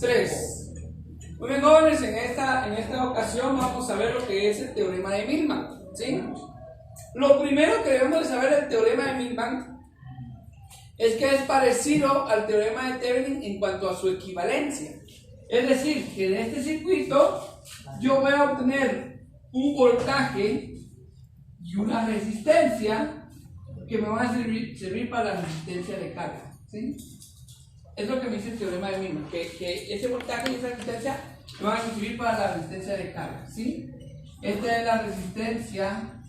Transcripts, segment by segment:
3. Muy bien, jóvenes, en esta ocasión vamos a ver lo que es el teorema de Millman, ¿sí? Lo primero que debemos de saber del teorema de Millman es que es parecido al teorema de Thevenin en cuanto a su equivalencia. Es decir, que en este circuito yo voy a obtener un voltaje y una resistencia que me van a servir para la resistencia de carga, ¿sí? Es lo que me dice el teorema de Millman, que ese voltaje y esa resistencia me van a servir para la resistencia de carga, ¿sí? Esta es la resistencia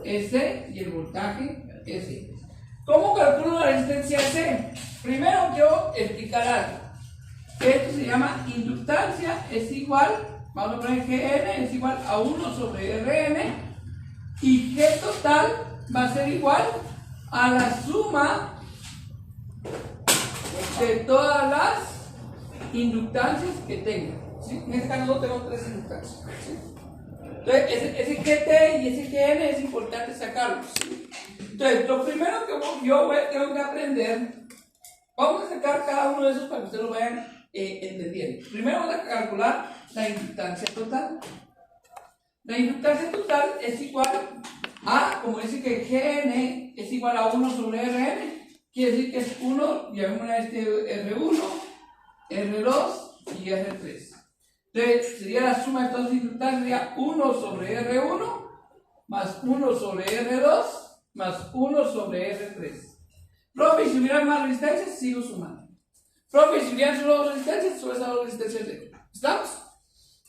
S y el voltaje S. ¿Cómo calculo la resistencia S? Primero quiero explicar algo. Esto se llama inductancia, es igual, vamos a poner Gn es igual a 1 sobre Rn, y G total va a ser igual a la suma de todas las inductancias que tenga, ¿sí? En este caso tengo 3 inductancias, ¿sí? Entonces ese GT y ese Gn es importante sacarlos, ¿sí? Entonces lo primero que yo tengo que aprender, vamos a sacar cada uno de esos para que ustedes lo vayan entendiendo. Primero vamos a calcular la inductancia total. La inductancia total es igual a, como dice que Gn es igual a 1 sobre Rn, quiere decir que es 1, llamémosle a este R1, R2 y R3. Entonces sería la suma de todas las inductancias, sería 1 sobre R1 más 1 sobre R2 más 1 sobre R3. Profe, y si hubieran más resistencias, sigo sumando. Profe, y si hubieran solo dos resistencias, solo esas dos resistencias de... ¿Estamos?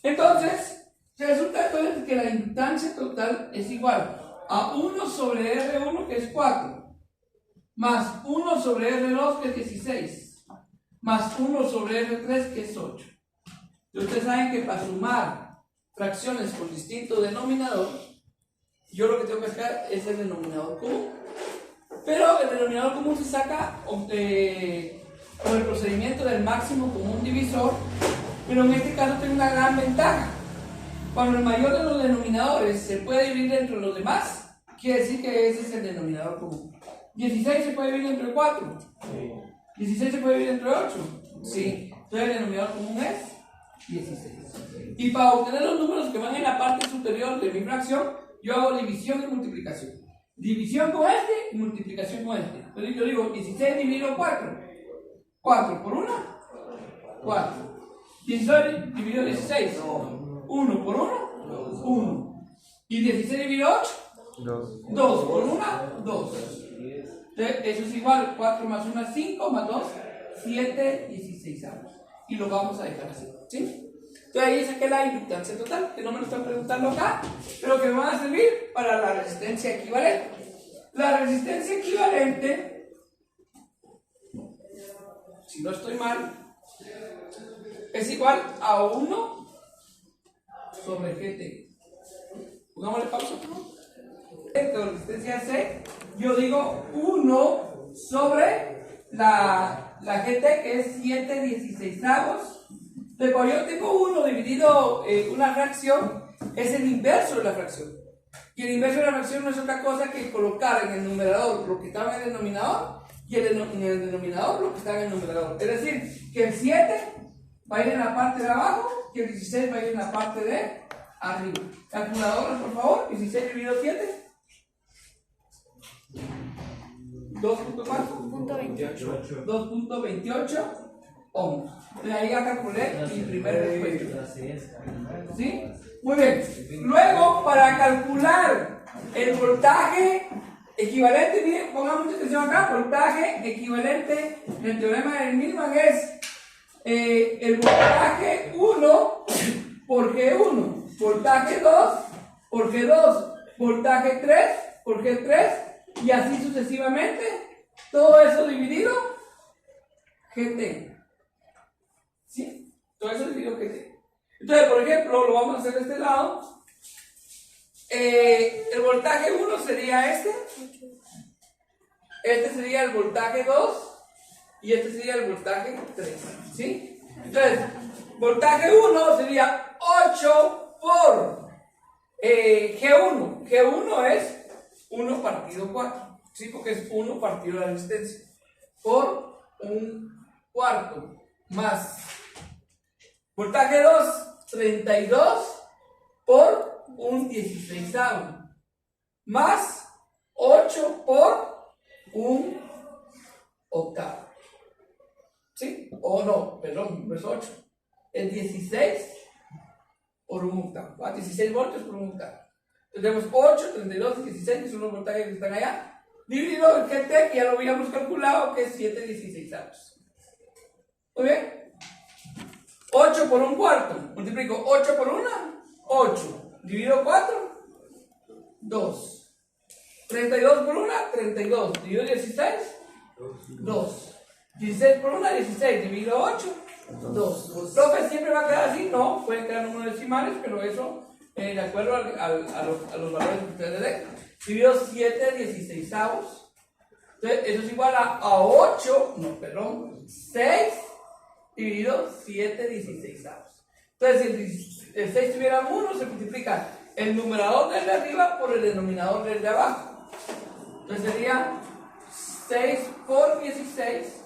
Entonces, resulta entonces que la inductancia total es igual a 1 sobre R1, que es 4, más 1 sobre R2, que es 16, más 1 sobre R3, que es 8. Y ustedes saben que para sumar fracciones con distinto denominador, yo lo que tengo que sacar es el denominador común. Pero el denominador común se saca con el procedimiento del máximo común divisor, pero en este caso tengo una gran ventaja. Cuando el mayor de los denominadores se puede dividir entre los demás, quiere decir que ese es el denominador común. 16 se puede dividir entre 4. 16 se puede dividir entre 8. Sí. Entonces el denominador común es 16. Y para obtener los números que van en la parte superior de mi fracción, yo hago división y multiplicación. División con este y multiplicación con este. Entonces yo digo 16 dividido 4. 4 por 1, 4. 16 dividido 16. 1 por 1, 1. Y 16 dividido 8, 2 por 1, 2. Entonces eso es igual, 4 más 1 es 5, más 2, 7, 16 avos. Y lo vamos a dejar así, ¿sí? Entonces ahí saqué la inductancia total, que no me lo están preguntando acá, pero que me van a servir para la resistencia equivalente. La resistencia equivalente, si no estoy mal, es igual a 1 sobre GT. Pongámosle pausa, ¿no? La resistencia C, yo digo 1 sobre la GT, que es 7/16. Entonces, cuando yo tengo 1 dividido una fracción, es el inverso de la fracción. Y el inverso de la fracción no es otra cosa que colocar en el numerador lo que estaba en el denominador y en el denominador lo que estaba en el numerador. Es decir, que el 7 va a ir en la parte de abajo y el 16 va a ir en la parte de arriba. Calculadora, por favor. 16 dividido 7. 2.28. 2.28 ohms. De ahí ya calculé mi primer respuesta. ¿Sí? Muy bien. Luego, para calcular el voltaje equivalente, miren, pongan mucha atención acá, voltaje equivalente del teorema de Millman es el voltaje 1 por G1, voltaje 2 por G2, voltaje 3 por G3, y así sucesivamente, todo eso dividido GT. ¿Sí? Todo eso dividido GT. Entonces, por ejemplo, lo vamos a hacer de este lado. El voltaje 1 sería este. Este sería el voltaje 2. Y este sería el voltaje 3. ¿Sí? Entonces, voltaje 1 sería 8 por G1. G1 es 1 partido 4. ¿Sí? Porque es 1 partido la resistencia. Por un cuarto más Voltaje 2, 32 por un 16avo. Más 8 por un octavo. ¿Sí? O no, perdón, no es 8. Es 16 por un octavo. 16 voltios por un octavo. Entonces tenemos 8, 32 y 16, que son los voltajes que están allá. Dividido el GT, que ya lo habíamos calculado, que es 7/16avos. Muy bien. 8 por un cuarto. Multiplico 8 por 1, 8. Divido 4, 2. 32 por 1, 32. Divido 16, 2. 16 por 1, 16. Divido 8, 2. Profe, ¿siempre va a quedar así? No, pueden quedar números decimales, pero eso, de acuerdo a los valores que ustedes den. Divido 7/16avos. Entonces, eso es igual a 8, no, perdón, 6 dividido 7/16avos. Entonces, si el 6 tuviera 1, se multiplica el numerador del de arriba por el denominador del de abajo. Entonces sería 6 por 16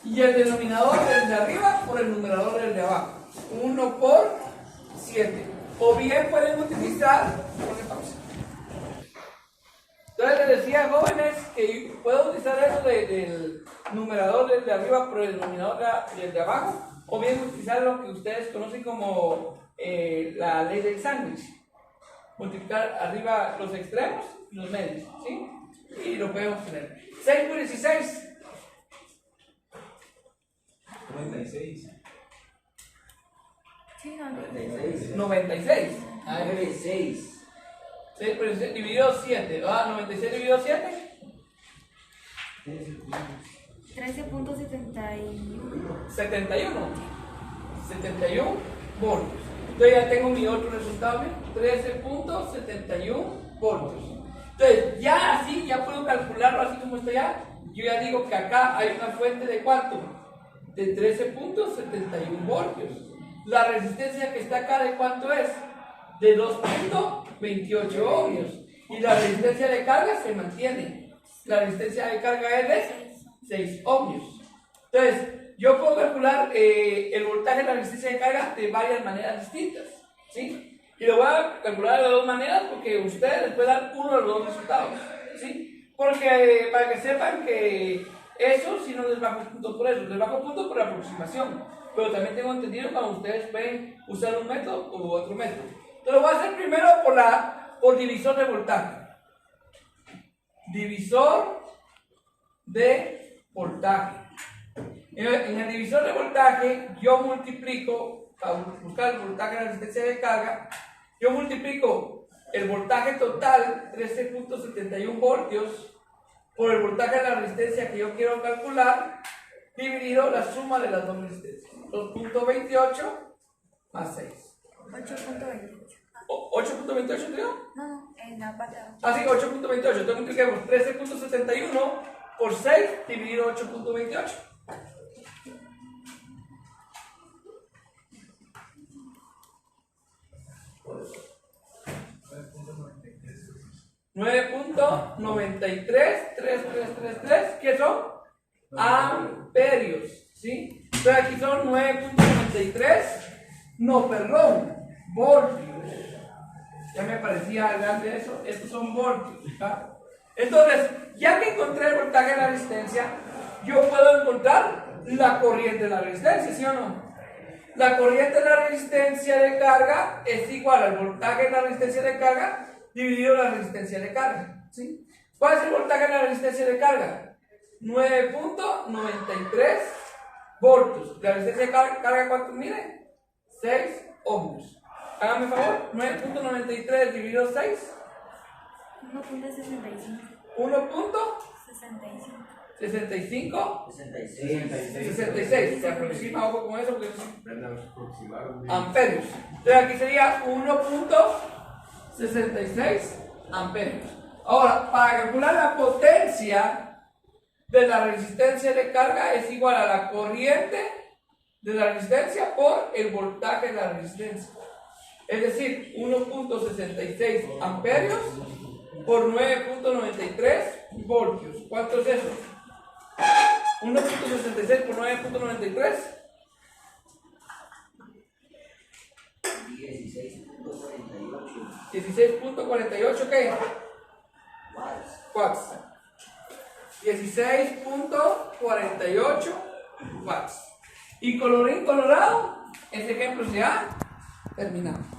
y el denominador del de arriba por el numerador del de abajo. 1 por 7. O bien pueden utilizar, entonces les decía, jóvenes, que puedo utilizar eso del numerador del de arriba por el denominador del de abajo, o bien utilizar lo que ustedes conocen como la ley del sándwich. Multiplicar arriba los extremos y los medios, ¿sí? Y lo podemos tener. 6 por 16. 96. Sí, no, 96. 96. 96. 6 por 16 dividido 7. 96 dividido 7. 13.71. 71. 71 voltios. Entonces ya tengo mi otro resultado, 13.71 voltios. Entonces ya así, ya puedo calcularlo así como está ya. Yo ya digo que acá hay una fuente de ¿cuánto? De 13.71 voltios. La resistencia que está acá, ¿de cuánto es? De 2.28 ohmios. Y la resistencia de carga se mantiene. La resistencia de carga es de 6 ohmios. Entonces, yo puedo calcular el voltaje de la resistencia de carga de varias maneras distintas, ¿sí? Y lo voy a calcular de dos maneras porque ustedes les pueden dar uno de los dos resultados, ¿sí? Porque para que sepan que eso sí no les bajo puntos por eso, les bajo puntos por aproximación. Pero también tengo entendido cuando ustedes pueden usar un método u otro método. Entonces lo voy a hacer primero por divisor de voltaje. Divisor de voltaje. En el divisor de voltaje, yo multiplico, para buscar el voltaje de la resistencia de carga, yo multiplico el voltaje total, 13.71 voltios, por el voltaje de la resistencia que yo quiero calcular, dividido la suma de las dos resistencias. 2.28 más 6. 8.28. 8.28 creo. No, en la parte de abajo. Así que 8.28. Entonces multipliquemos 13.71 por 6 dividido 8.28. 9.933333, ¿qué son? Amperios, ¿sí? Entonces aquí son 9.93, no, perdón, voltios. Ya me parecía grande eso, estos son voltios, ¿tá? Entonces, ya que encontré el voltaje de la resistencia, yo puedo encontrar la corriente de la resistencia, ¿sí o no? La corriente de la resistencia de carga es igual al voltaje de la resistencia de carga dividido la resistencia de carga, ¿sí? ¿Cuál es el voltaje de la resistencia de carga? 9.93 voltios. La resistencia de carga, ¿cuánto mide? 6 ohmios. Hágame favor, 9.93 dividido 6. 1.65. 1.65. 66. 66. Se aproxima, ojo con eso, porque es amperios. Entonces aquí sería 1.66 amperios. Ahora, para calcular la potencia de la resistencia de carga es igual a la corriente de la resistencia por el voltaje de la resistencia. Es decir, 1.66 amperios por 9.93 voltios. ¿Cuánto es eso? 1.66 por 9.93. 16.48 16.48, ¿qué? Watts. 16.48 watts. Y colorín colorado, ese ejemplo se ha terminado.